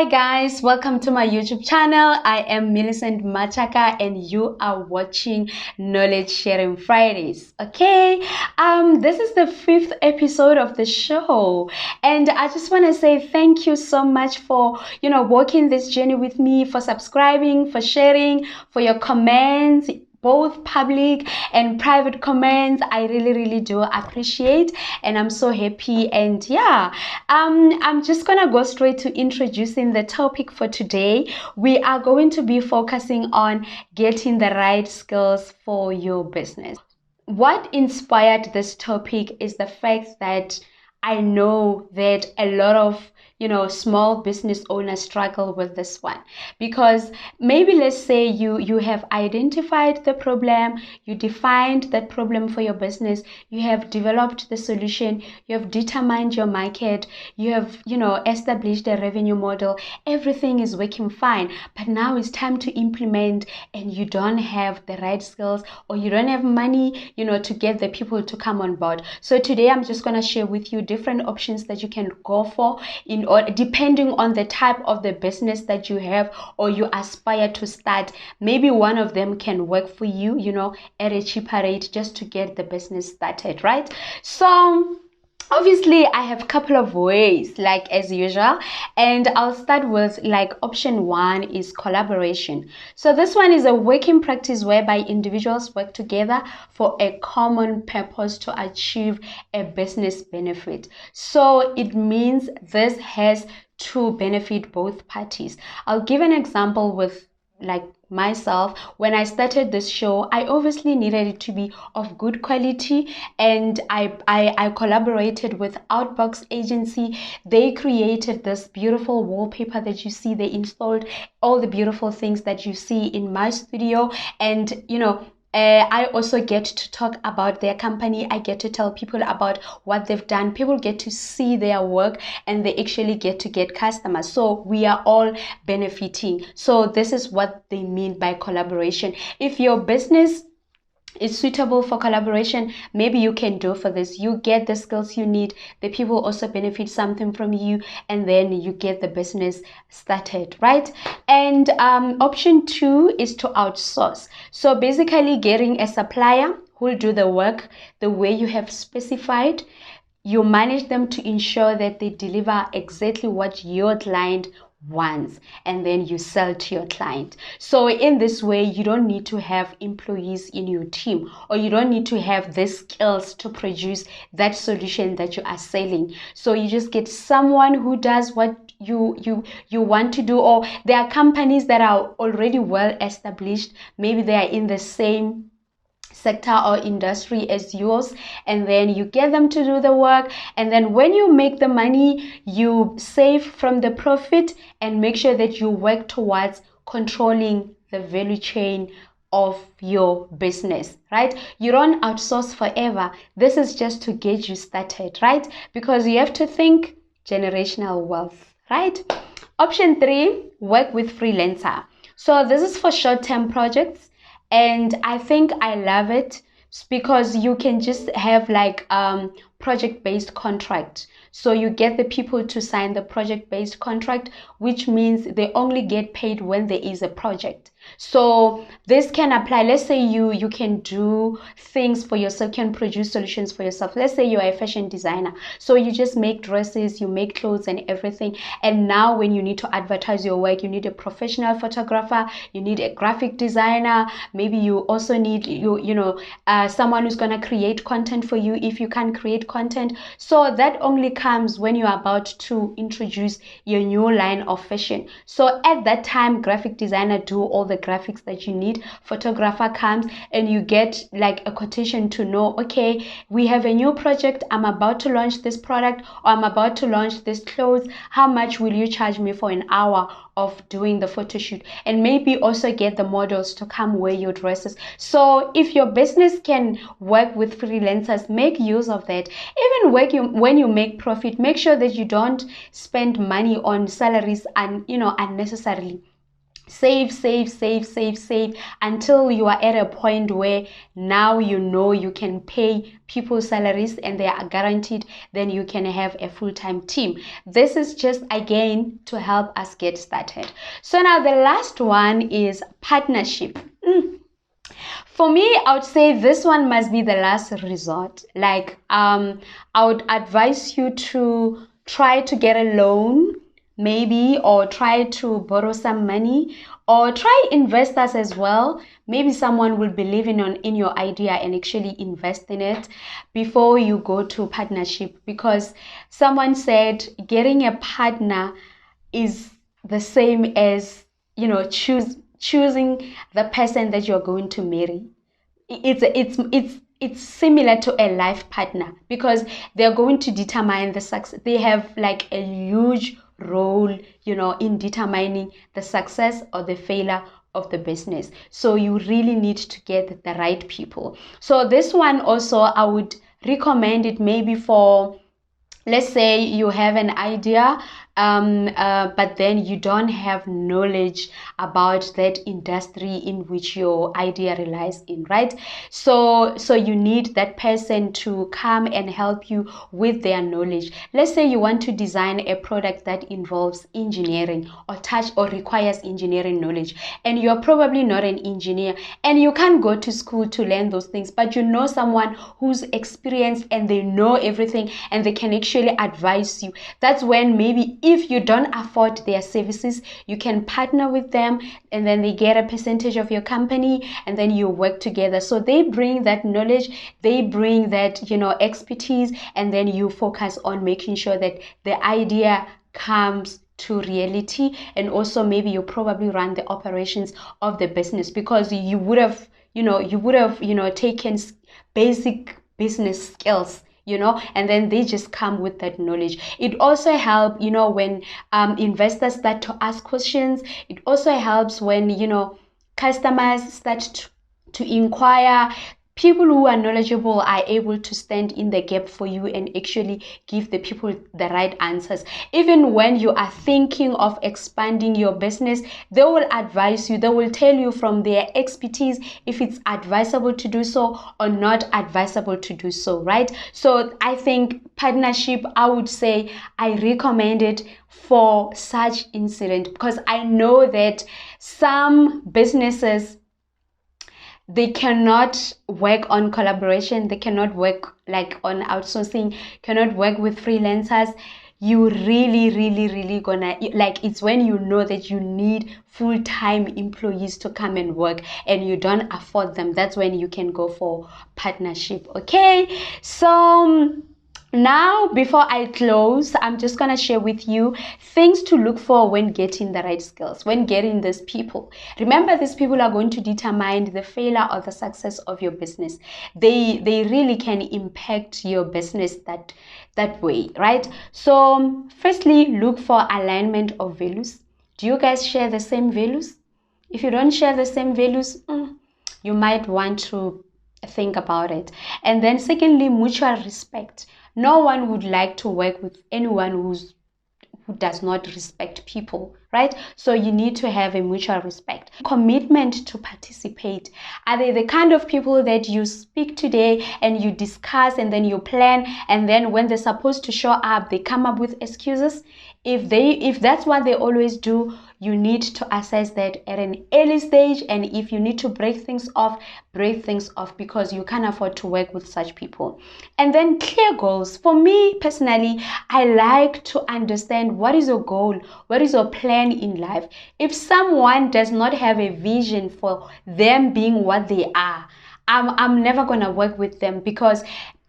Hi guys, welcome to my YouTube channel. I am Millicent Machaka and you are watching Knowledge Sharing Fridays. Okay, this is the 5th episode of the show and I just want to say thank you so much for walking this journey with me, for subscribing, for sharing, for your comments, both public and private comments. I really do appreciate, and I'm so happy. And yeah, I'm just gonna go straight to introducing the topic for today. We are going to be focusing on getting the right skills for your business. What inspired this topic is the fact that I know that a lot of small business owners struggle with this one, because maybe let's say you have identified the problem, you defined that problem for your business, you have developed the solution, you have determined your market, you have established a revenue model, everything is working fine, but now it's time to implement and you don't have the right skills or you don't have money to get the people to come on board. So today I'm just going to share with you different options that you can go for depending on the type of the business that you have or you aspire to start. Maybe one of them can work for you, at a cheaper rate, just to get the business started, right? So obviously I have a couple of ways, like as usual, and I'll start with option 1 is collaboration. So this one is a working practice whereby individuals work together for a common purpose to achieve a business benefit. So it means this has to benefit both parties. I'll give an example with myself. When I started this show, I obviously needed it to be of good quality, and I collaborated with Outbox agency. They created this beautiful wallpaper that you see. They installed all the beautiful things that you see in my studio, and I also get to talk about their company. I get to tell people about what they've done. People get to see their work and they actually get to get customers. So we are all benefiting. So this is what they mean by collaboration. If your business is suitable for collaboration, maybe you can do for this. You get the skills you need, the people also benefit something from you, and then you get the business started, right? And option 2 is to outsource. So basically getting a supplier who will do the work the way you have specified. You manage them to ensure that they deliver exactly what your client wants, and then you sell to your client. So in this way, you don't need to have employees in your team, or you don't need to have the skills to produce that solution that you are selling. So you just get someone who does what you want to do, or there are companies that are already well established. Maybe they are in the same sector or industry as yours, and then you get them to do the work, and then when you make the money, you save from the profit and make sure that you work towards controlling the value chain of your business, right? You don't outsource forever. This is just to get you started, right? Because you have to think generational wealth, right? Option 3, work with Freelancer. So this is for short-term projects, and I think I love it because you can just have project-based contract. So you get the people to sign the project-based contract, which means they only get paid when there is a project. So this can apply. Let's say you can do things for yourself, can produce solutions for yourself. Let's say you're a fashion designer, so you just make dresses, you make clothes and everything, and now when you need to advertise your work, you need a professional photographer, you need a graphic designer, maybe you also need someone who's going to create content for you if you can't create content. So that only comes when you're about to introduce your new line of fashion. So at that time, graphic designer do all the graphics that you need, photographer comes, and you get a quotation to know, okay, we have a new project, I'm about to launch this product, or I'm about to launch this clothes, how much will you charge me for an hour of doing the photo shoot? And maybe also get the models to come wear your dresses. So if your business can work with freelancers, make use of that. Even when you make profit, make sure that you don't spend money on salaries and unnecessarily. save until you are at a point where now you know you can pay people salaries and they are guaranteed, then you can have a full-time team. This is just again to help us get started. So now the last one is partnership. For me, I would say this one must be the last resort. Like I would advise you to try to get a loan maybe, or try to borrow some money, or try investors as well. Maybe someone will believe in your idea and actually invest in it before you go to partnership, because someone said getting a partner is the same as, you know, choosing the person that you're going to marry. It's similar to a life partner, because they're going to determine the success. They have like a huge role, you know, in determining the success or the failure of the business. So you really need to get the right people. So this one also, I would recommend it maybe for, let's say you have an idea, but then you don't have knowledge about that industry in which your idea relies in, right? So you need that person to come and help you with their knowledge. Let's say you want to design a product that involves engineering or requires engineering knowledge, and you're probably not an engineer and you can't go to school to learn those things, but you know someone who's experienced and they know everything and they can actually advise you. That's when maybe if you don't afford their services, you can partner with them, and then they get a percentage of your company, and then you work together. So they bring that knowledge, they bring that, you know, expertise, and then you focus on making sure that the idea comes to reality. And also maybe you probably run the operations of the business, because you would have taken basic business skills, you know, and then they just come with that knowledge. It also helps, you know, when investors start to ask questions. It also helps when, you know, customers start to inquire. People who are knowledgeable are able to stand in the gap for you and actually give the people the right answers. Even when you are thinking of expanding your business, they will advise you. They will tell you from their expertise if it's advisable to do so or not advisable to do so, right? So I think partnership, I would say I recommend it for such incident, because I know that some businesses, they cannot work on collaboration, they cannot work like on outsourcing, cannot work with freelancers. You really gonna, like, it's when you know that you need full-time employees to come and work and you don't afford them, that's when you can go for partnership. Okay, so now, before I close, I'm just going to share with you things to look for when getting the right skills, when getting these people. Remember, these people are going to determine the failure or the success of your business. They really can impact your business that way, right? So, firstly, look for alignment of values. Do you guys share the same values? If you don't share the same values, you might want to think about it. And then secondly, mutual respect. No one would like to work with anyone who does not respect people, right? So you need to have a mutual respect. Commitment to participate. Are they the kind of people that you speak today and you discuss and then you plan, and then when they're supposed to show up, they come up with excuses? If that's what they always do, you need to assess that at an early stage, and if you need to break things off, because you can't afford to work with such people. And then clear goals. For me personally, I like to understand what is your goal, what is your plan in life. If someone does not have a vision for them being what they are, I'm never gonna work with them, because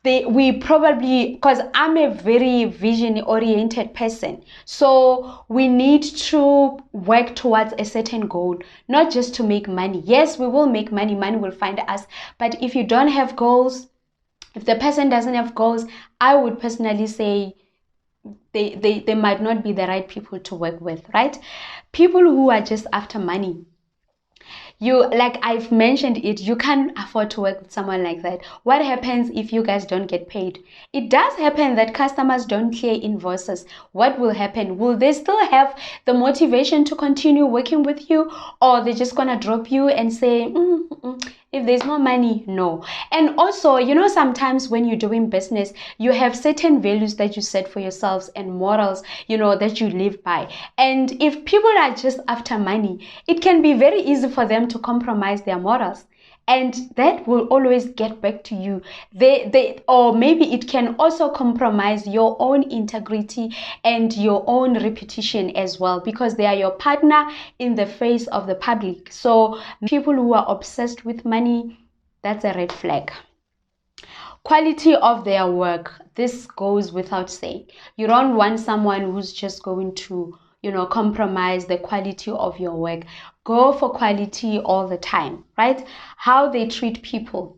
because I'm a very vision oriented person. So we need to work towards a certain goal, not just to make money. Yes, we will make money, money will find us. But if you don't have goals, if the person doesn't have goals, I would personally say they might not be the right people to work with, right? People who are just after money, You, like I've mentioned it, you can't afford to work with someone like that. What happens if you guys don't get paid? It does happen that customers don't clear invoices. What will happen? Will they still have the motivation to continue working with you, or they're just gonna drop you and say, if there's no money, no. And also, you know, sometimes when you're doing business, you have certain values that you set for yourselves and morals, you know, that you live by. And if people are just after money, it can be very easy for them to compromise their morals, and that will always get back to you. Or maybe it can also compromise your own integrity and your own reputation as well, because they are your partner in the face of the public. So people who are obsessed with money, that's a red flag. Quality of their work, this goes without saying. You don't want someone who's just going to, you know, compromise the quality of your work. Go for quality all the time, right? How they treat people.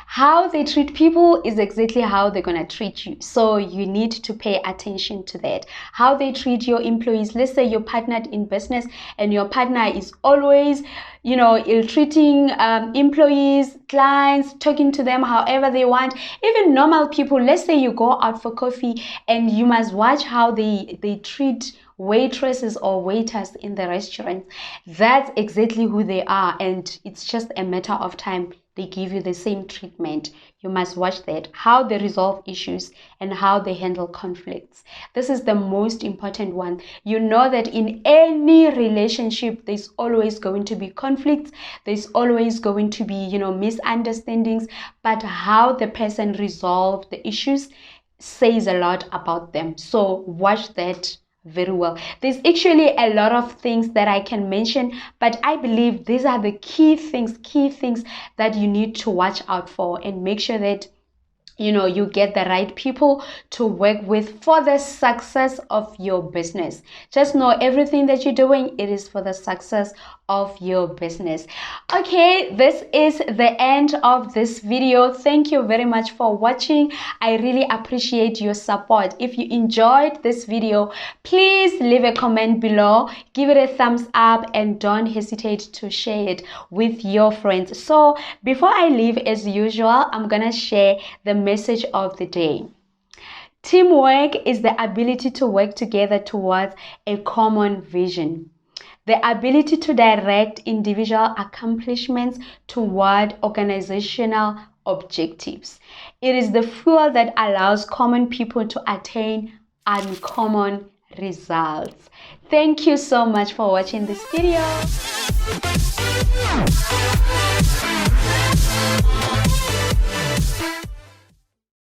How they treat people is exactly how they're going to treat you. So you need to pay attention to that. How they treat your employees. Let's say you're partnered in business and your partner is always, you know, ill-treating employees, clients, talking to them however they want. Even normal people, let's say you go out for coffee and you must watch how they treat waitresses or waiters in the restaurant. That's exactly who they are, and it's just a matter of time they give you the same treatment. You must watch that, how they resolve issues and how they handle conflicts. This is the most important one. You know that in any relationship, there's always going to be conflicts. There's always going to be, you know, misunderstandings, but how the person resolved the issues says a lot about them. So watch that very well. There's actually a lot of things that I can mention, but I believe these are the key things that you need to watch out for, and make sure that, you know, you get the right people to work with for the success of your business. Just know everything that you're doing, it is for the success of your business. Okay, this is the end of this video. Thank you very much for watching. I really appreciate your support. If you enjoyed this video, please leave a comment below, give it a thumbs up, and don't hesitate to share it with your friends. So before I leave, as usual, I'm gonna share the message of the day. Teamwork is the ability to work together towards a common vision. The ability to direct individual accomplishments toward organizational objectives. It is the fuel that allows common people to attain uncommon results. Thank you so much for watching this video.